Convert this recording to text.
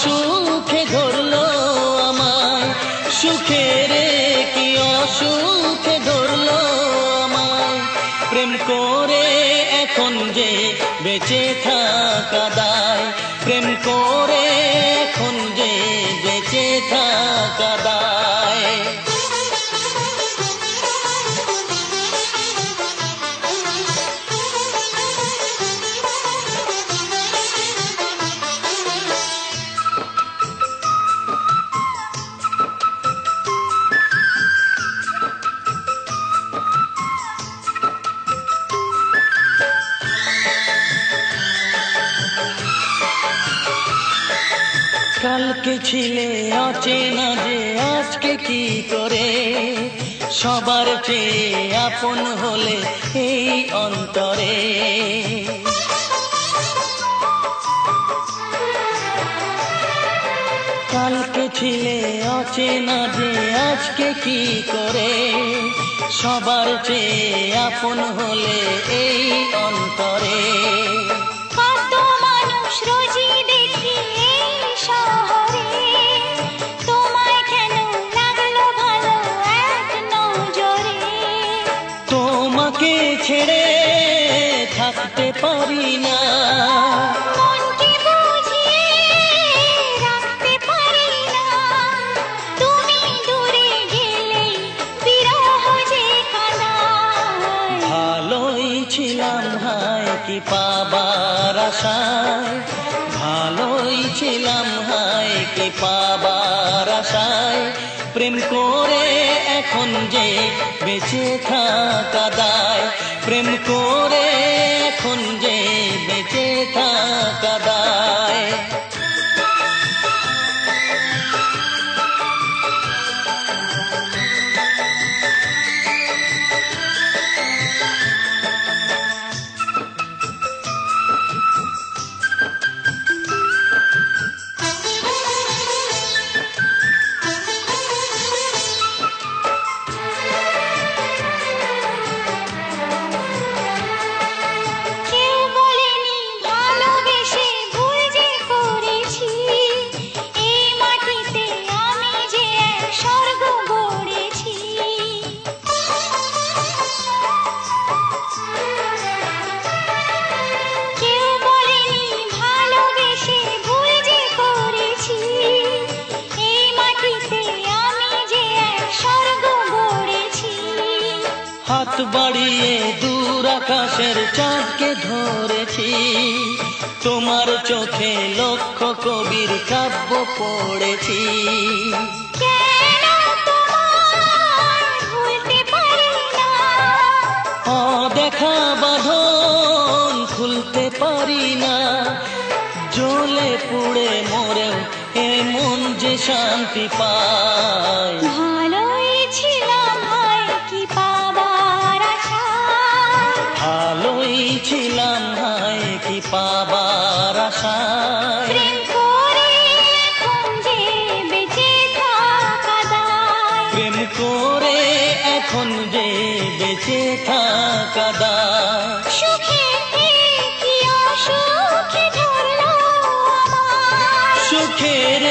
অসুখে ধরলো আমায়, সুখের কি অসুখে ধরলো আমায়। প্রেম করে এখন যে বেঁচে থাকা দায়, প্রেম করে এখন যে বেঁচে থাকা দায়। কালকে ছিলে অচেনা যে আজকে কি করে, সবার চেয়ে আপন হলে এই অন্তরে। কালকে ছিলে অচেনা যে আজকে কি করে, সবার চেয়ে আপন হলে এই অন্তরে। তোমাকে ছেড়ে থাকতে পারি না, মনকে বুঝিয়ে রাখতে পারি না, তুমি দূরে গেলে বিরহ যে কাঁদায়। ভালোই ছিলাম হায় কি পাবার আশায়, ভালোই ছিলাম হায় কি পাবার আশায়। প্রেম করে এখন যে বেঁচে থাকা দায়, প্রেম করে এখন যে বেঁচে থাকা দায়। হাত বাড়িয়ে দূর আকাশের চাঁদকে ধরেছি, তোমার চোখে লক্ষ কবির কাব্য পড়েছি। অদেখা বাঁধন খুলতে পারি না, জ্বলে পুড়ে মরেও এ মন যে শান্তি পায়। ভালোই ছিলাম হায় কি পাবার আশায়, ভালোই ছিলাম হায় কি পাবার আশায়। প্রেম করে এখন যে বেঁচে থাকা দায়, প্রেম করে এখন যে বেঁচে থাকা দায়। সুখে কি অসুখে ধরলো আমায়, সুখের